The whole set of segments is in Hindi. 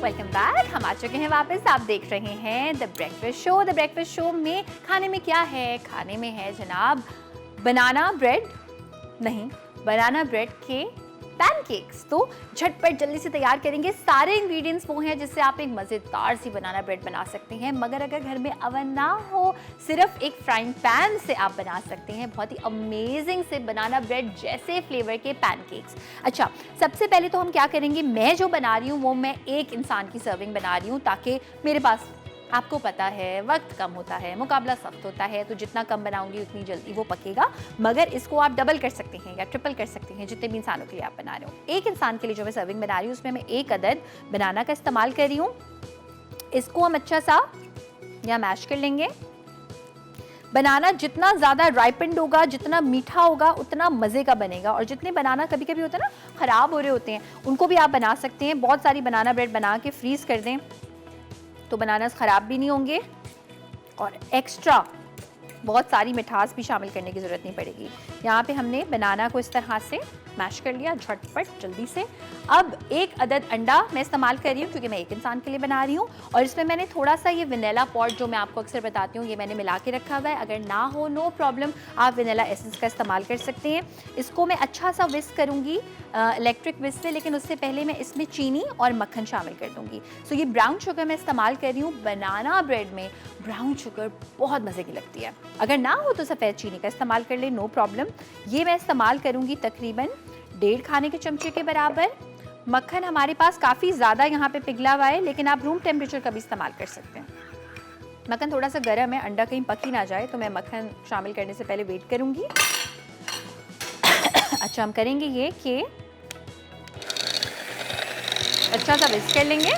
Welcome back. हम आ चुके हैं वापस। आप देख रहे हैं the breakfast show. The breakfast show में खाने में क्या है? खाने में है जनाब बनाना ब्रेड, नहीं बनाना ब्रेड के पैनकेक्स। तो झटपट जल्दी से तैयार करेंगे। सारे इंग्रेडिएंट्स वो हैं जिससे आप एक मज़ेदार सी बनाना ब्रेड बना सकते हैं। मगर अगर घर में अवन ना हो, सिर्फ एक फ्राइंग पैन से आप बना सकते हैं बहुत ही अमेजिंग से बनाना ब्रेड जैसे फ्लेवर के पैनकेक्स। अच्छा, सबसे पहले तो हम क्या करेंगे, मैं जो बना रही हूँ वो मैं एक इंसान की सर्विंग बना रही हूँ, ताकि मेरे पास, आपको पता है, वक्त कम होता है, मुकाबला सख्त होता है, तो जितना कम बनाऊंगी उतनी जल्दी वो पकेगा। मगर इसको आप डबल कर सकते हैं या ट्रिपल कर सकते हैं जितने भी इंसानों के लिए आप बना रहे हो। एक इंसान के लिए जो मैं सर्विंग बना रही हूँ उसमें मैं 1 अदद बनाना का इस्तेमाल कर रही हूँ। इसको हम अच्छा सा यहाँ मैश कर लेंगे। बनाना जितना ज़्यादा राइपेंड होगा, जितना मीठा होगा, उतना मज़े का बनेगा। और जितने बनाना कभी कभी होता है ना ख़राब हो रहे होते हैं, उनको भी आप बना सकते हैं। बहुत सारी बनाना ब्रेड बना के फ्रीज़ कर दें तो बनानास ख़राब भी नहीं होंगे और एक्स्ट्रा बहुत सारी मिठास भी शामिल करने की ज़रूरत नहीं पड़ेगी। यहाँ पे हमने बनाना को इस तरह से मैश कर लिया झटपट जल्दी से। अब 1 अदद अंडा मैं इस्तेमाल कर रही हूँ क्योंकि मैं एक इंसान के लिए बना रही हूँ। और इसमें मैंने थोड़ा सा ये वनीला पॉट जो मैं आपको अक्सर बताती हूँ, ये मैंने मिला के रखा हुआ है। अगर ना हो नो प्रॉब्लम, आप वनीला एसेंस का इस्तेमाल कर सकते हैं। इसको मैं अच्छा सा विस्क करूँगी इलेक्ट्रिक विस्क से, लेकिन उससे पहले मैं इसमें चीनी और मक्खन शामिल कर दूँगी। सो ये ब्राउन शुगर मैं इस्तेमाल कर रही हूँ। बनाना ब्रेड में ब्राउन शुगर बहुत मज़े की लगती है। अगर ना हो तो सफ़ेद चीनी का इस्तेमाल कर ले, नो प्रॉब्लम। ये मैं इस्तेमाल करूँगी तकरीबन 1.5 खाने के चमचे के बराबर। मक्खन हमारे पास काफ़ी ज़्यादा यहाँ पे पिघला हुआ है, लेकिन आप रूम टेम्परेचर का भी इस्तेमाल कर सकते हैं। मक्खन थोड़ा सा गर्म है, अंडा कहीं पक ही ना जाए, तो मैं मक्खन शामिल करने से पहले वेट करूँगी। अच्छा, हम करेंगे ये कि अच्छा सा विस्क कर लेंगे।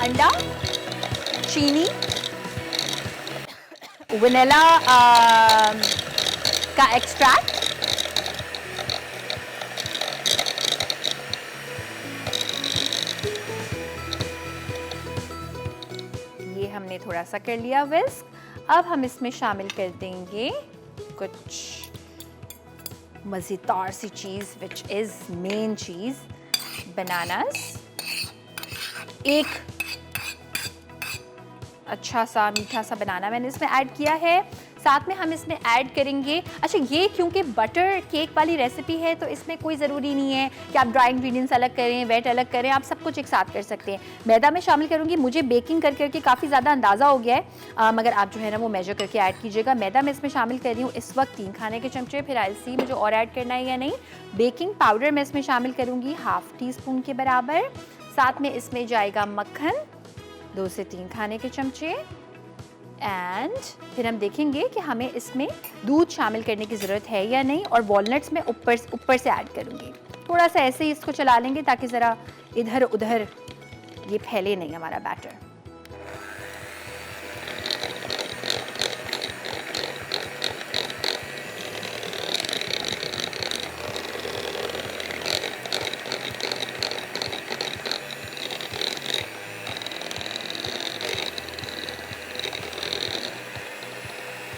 अंडा, चीनी, वनीला का एक्सट्रैक्ट, ये हमने थोड़ा सा कर लिया विस्क। अब हम इसमें शामिल कर देंगे कुछ मज़ेदार सी चीज़ विच इज़ मेन चीज़, बनानास। एक अच्छा सा मीठा सा बनाना मैंने इसमें ऐड किया है। साथ में हम इसमें ऐड करेंगे, अच्छा ये क्योंकि बटर केक वाली रेसिपी है तो इसमें कोई ज़रूरी नहीं है कि आप ड्राई इंग्रेडिएंट्स अलग करें, वेट अलग करें, आप सब कुछ एक साथ कर सकते हैं। मैदा मैं शामिल करूँगी। मुझे बेकिंग कर करके काफ़ी ज़्यादा अंदाज़ा हो गया है, मगर आप जो है ना वो मेजर करके ऐड कीजिएगा। मैदा मैं इसमें शामिल कर रही हूँ इस वक्त 3 खाने के चमचे, फिर आई सी मुझे और ऐड करना है या नहीं। बेकिंग पाउडर मैं इसमें शामिल करूँगी ½ टीस्पून के बराबर। साथ में इसमें जाएगा मक्खन 2 से 3 खाने के चमचे। एंड फिर हम देखेंगे कि हमें इसमें दूध शामिल करने की ज़रूरत है या नहीं। और वॉलनट्स मैं ऊपर से ऐड करूँगी। थोड़ा सा ऐसे ही इसको चला लेंगे ताकि ज़रा इधर उधर ये फैले नहीं हमारा बैटर।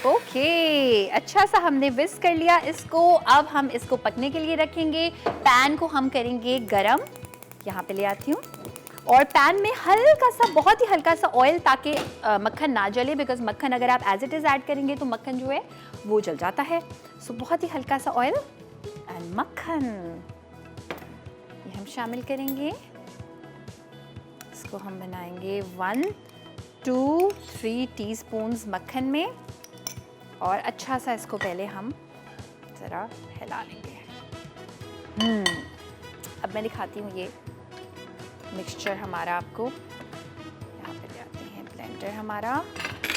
ओके, अच्छा सा हमने विस्क कर लिया इसको। अब हम इसको पकने के लिए रखेंगे। पैन को हम करेंगे गरम, यहाँ पे ले आती हूँ। और पैन में हल्का सा, बहुत ही हल्का सा ऑयल, ताकि मक्खन ना जले, बिकॉज मक्खन अगर आप एज इट इज़ ऐड करेंगे तो मक्खन जो है वो जल जाता है। सो बहुत ही हल्का सा ऑयल एंड मक्खन ये हम शामिल करेंगे। इसको हम बनाएंगे 1, 2, 3 टीस्पून्स मक्खन में। और अच्छा सा इसको पहले हम ज़रा हिला लेंगे। अब मैं दिखाती हूँ ये मिक्सचर हमारा आपको। यहाँ पे ले आते हैं ब्लेंडर हमारा।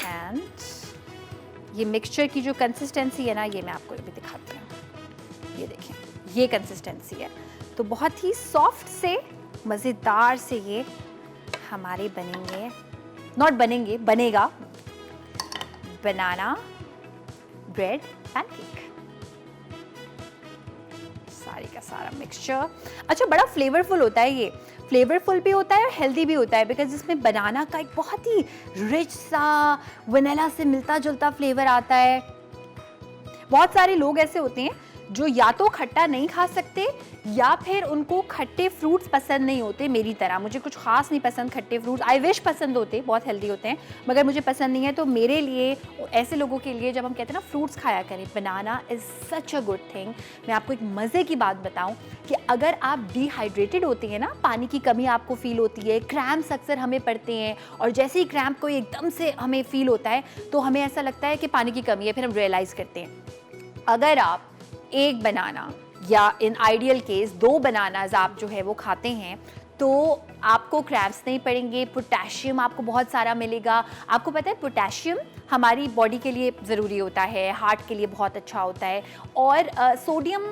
एंड ये मिक्सचर की जो कंसिस्टेंसी है ना, ये मैं आपको अभी दिखाती हूँ। ये देखें, ये कंसिस्टेंसी है। तो बहुत ही सॉफ्ट से मज़ेदार से ये हमारे बनेंगे, नॉट बनेंगे, बनेगा बनाना ब्रेड पैनकेक। सारी का सारा मिक्सचर। अच्छा, बड़ा फ्लेवरफुल होता है ये। फ्लेवरफुल भी होता है और हेल्दी भी होता है, बिकॉज इसमें बनाना का एक बहुत ही रिच सा वनीला से मिलता जुलता फ्लेवर आता है। बहुत सारे लोग ऐसे होते हैं जो या तो खट्टा नहीं खा सकते या फिर उनको खट्टे फ्रूट्स पसंद नहीं होते मेरी तरह। मुझे कुछ खास नहीं पसंद खट्टे फ्रूट्स, आई विश पसंद होते, बहुत हेल्दी होते हैं, मगर मुझे पसंद नहीं है। तो मेरे लिए, ऐसे लोगों के लिए, जब हम कहते हैं ना फ्रूट्स खाया करें, banana is such a good thing. मैं आपको एक मज़े की बात बताऊं कि अगर आप डिहाइड्रेटेड होते हैं ना, पानी की कमी आपको फील होती है, क्रैम्प्स अक्सर हमें पड़ते हैं, और जैसे ही क्रैम्प को एकदम से हमें फील होता है तो हमें ऐसा लगता है कि पानी की कमी है, फिर हम रियलाइज़ करते हैं। अगर आप एक बनाना या इन आइडियल केस 2 बनानाज आप जो है वो खाते हैं तो आपको क्रैम्प्स नहीं पड़ेंगे, पोटेशियम आपको बहुत सारा मिलेगा। आपको पता है पोटेशियम हमारी बॉडी के लिए ज़रूरी होता है, हार्ट के लिए बहुत अच्छा होता है, और सोडियम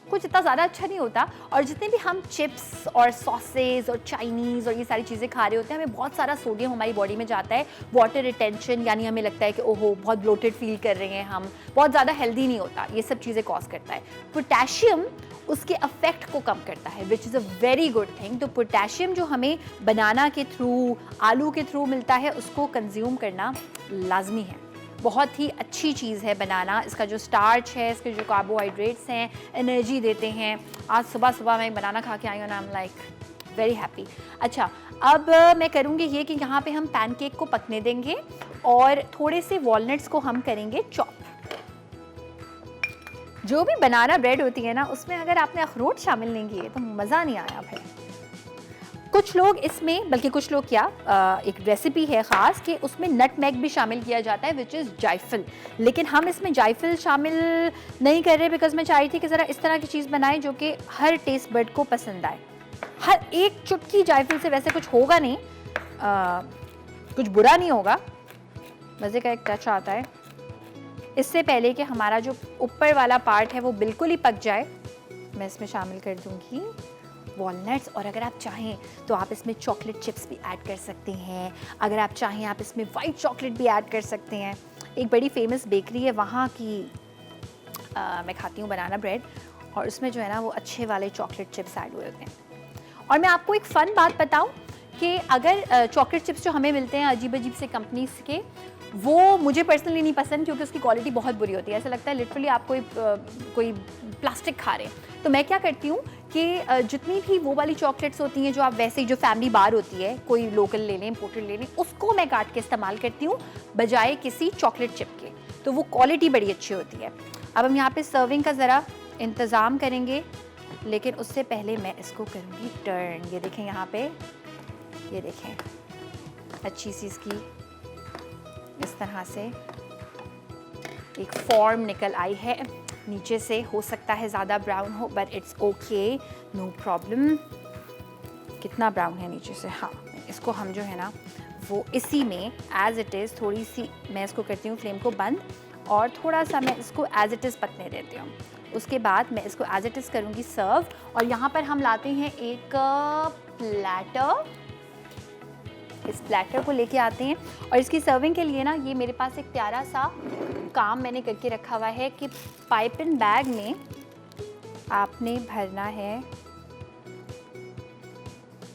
कुछ इतना ज़्यादा अच्छा नहीं होता। और जितने भी हम चिप्स और सॉसेज और चाइनीज़ और ये सारी चीज़ें खा रहे होते हैं, हमें बहुत सारा सोडियम हमारी बॉडी में जाता है, वाटर रिटेंशन, यानी हमें लगता है कि ओहो बहुत ब्लोटेड फील कर रहे हैं हम, बहुत ज़्यादा हेल्दी नहीं होता, ये सब चीज़ें कॉज करता है। पोटेशियम उसके अफेक्ट को कम करता है, which is a very good thing. तो पोटेशियम जो हमें बनाना के थ्रू, आलू के थ्रू मिलता है, उसको कंज्यूम करना लाजमी है। बहुत ही अच्छी चीज़ है बनाना। इसका जो स्टार्च है, इसके जो कार्बोहाइड्रेट्स हैं, एनर्जी देते हैं। आज सुबह सुबह मैं बनाना खा के आई हूँ ना, I am like very happy. अच्छा, अब मैं करूँगी ये कि यहाँ पे हम पैनकेक को पकने देंगे और थोड़े से वॉलनट्स को हम करेंगे चॉप। जो भी बनाना ब्रेड होती है ना, उसमें अगर आपने अखरोट शामिल नहीं किए तो मज़ा नहीं आया फिर। कुछ लोग इसमें, बल्कि कुछ लोग क्या, एक रेसिपी है ख़ास कि उसमें नटमेग भी शामिल किया जाता है, विच इज़ जायफल। लेकिन हम इसमें जायफल शामिल नहीं कर रहे, बिकॉज मैं चाह रही थी कि ज़रा इस तरह की चीज़ बनाएं जो कि हर टेस्ट बड को पसंद आए। हर एक चुटकी जायफल से वैसे कुछ होगा नहीं, कुछ बुरा नहीं होगा, मज़े का एक टच आता है। इससे पहले कि हमारा जो ऊपर वाला पार्ट है वो बिल्कुल ही पक जाए, मैं इसमें शामिल कर दूंगी वॉलनट्स। और अगर आप चाहें तो आप इसमें चॉकलेट चिप्स भी ऐड कर सकते हैं। अगर आप चाहें आप इसमें वाइट चॉकलेट भी ऐड कर सकते हैं। एक बड़ी फेमस बेकरी है वहाँ की मैं खाती हूँ बनाना ब्रेड, और उसमें जो है ना वो अच्छे वाले चॉकलेट चिप्स ऐड हुए होते हैं। और मैं आपको एक फ़न बात बताऊँ कि अगर चॉकलेट चिप्स जो हमें मिलते हैं अजीब अजीब से कंपनीज के, वो मुझे पर्सनली नहीं पसंद, क्योंकि उसकी क्वालिटी बहुत बुरी होती है। ऐसा लगता है लिटरली आप कोई प्लास्टिक खा रहे हैं। तो मैं क्या करती हूँ कि जितनी भी वो वाली चॉकलेट्स होती हैं जो आप वैसे ही, जो फैमिली बार होती है, कोई लोकल ले लें, इम्पोर्टेड ले लें, उसको मैं काट के इस्तेमाल करती हूँ बजाय किसी चॉकलेट चिप के। तो वो क्वालिटी बड़ी अच्छी होती है। अब हम यहाँ पे सर्विंग का ज़रा इंतज़ाम करेंगे, लेकिन उससे पहले मैं इसको करूँगी टर्न। ये देखें यहाँ पे, ये देखें अच्छी सी इसकी इस तरह से एक फॉर्म निकल आई है। नीचे से हो सकता है ज़्यादा ब्राउन हो, but it's okay, no problem. कितना ब्राउन है नीचे से? हाँ, इसको हम जो है ना वो इसी में एज इट इज़, थोड़ी सी मैं इसको करती हूँ फ्लेम को बंद, और थोड़ा सा मैं इसको एज इट इज़ पकने देती हूँ। उसके बाद मैं इसको एज इट इज़ करूँगी सर्व। और यहाँ पर हम लाते हैं एक प्लेटर, इस प्लेटर को लेके आते हैं। और इसकी सर्विंग के लिए ना, ये मेरे पास एक प्यारा सा काम मैंने करके रखा हुआ है कि पाइपिंग बैग में आपने भरना है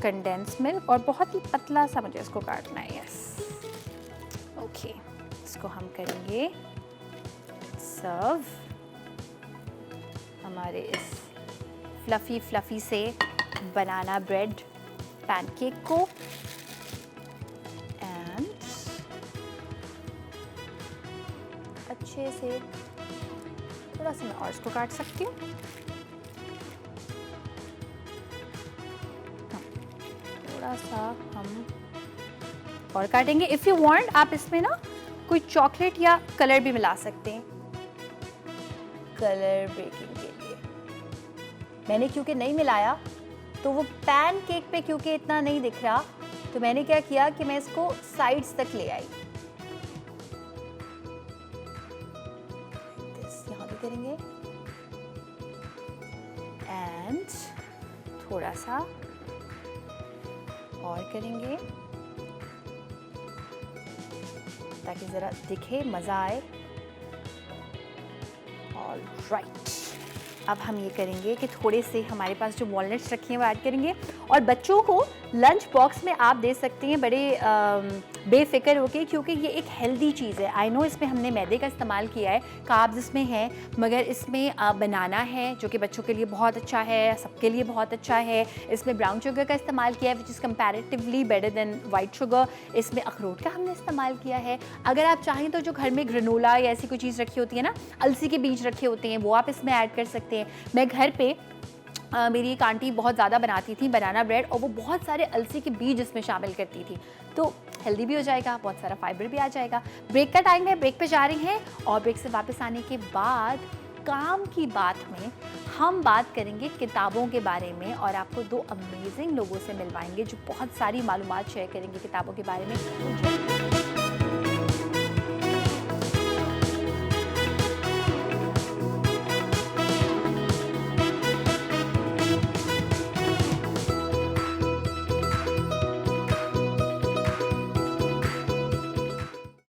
कंडेंस मिल्क, और बहुत ही पतला सा मुझे इसको काटना है। यस, ओके, इसको हम करेंगे सर्व हमारे इस फ्लफ़ी से बनाना ब्रेड पैनकेक को। अच्छे से थोड़ा सा मैं और इसको काट सकती हूँ। थोड़ा सा हम और काटेंगे। इफ़ यू वांट आप इसमें ना कोई चॉकलेट या कलर भी मिला सकते हैं, कलर ब्रेकिंग के लिए। मैंने क्योंकि नहीं मिलाया तो वो पैन केक पे क्योंकि इतना नहीं दिख रहा, तो मैंने क्या किया कि मैं इसको साइड्स तक ले आई। यहाँ भी करेंगे एंड थोड़ा सा और करेंगे ताकि ज़रा दिखे, मज़ा आए। ऑलराइट, अब हम ये करेंगे कि थोड़े से हमारे पास जो वॉलनट्स रखे हैं वो ऐड करेंगे। और बच्चों को लंच बॉक्स में आप दे सकते हैं बड़े बेफिक्र होके, क्योंकि ये एक हेल्दी चीज़ है। आई नो इसमें हमने मैदे का इस्तेमाल किया है, कार्ब्स इसमें है, मगर इसमें बनाना है जो कि बच्चों के लिए बहुत अच्छा है, सबके लिए बहुत अच्छा है। इसमें ब्राउन शुगर का इस्तेमाल किया है which is comparatively better than white sugar. इसमें अखरोट का हमने इस्तेमाल किया है। अगर आप चाहें तो जो घर में ग्रेनोला या ऐसी कोई चीज़ रखी होती है ना, अलसी के बीज रखे होते हैं, वो आप इसमें ऐड कर सकते हैं। मैं घर पे मेरी एक आंटी बहुत ज़्यादा बनाती थी बनाना ब्रेड, और वो बहुत सारे अलसी के बीज इसमें शामिल करती थी, तो हेल्दी भी हो जाएगा, बहुत सारा फाइबर भी आ जाएगा। ब्रेक का टाइम है, ब्रेक पे जा रहे हैं, और ब्रेक से वापस आने के बाद काम की बात में हम बात करेंगे किताबों के बारे में, और आपको 2 अमेजिंग लोगों से मिलवाएंगे जो बहुत सारी मालूमात शेयर करेंगे किताबों के बारे में।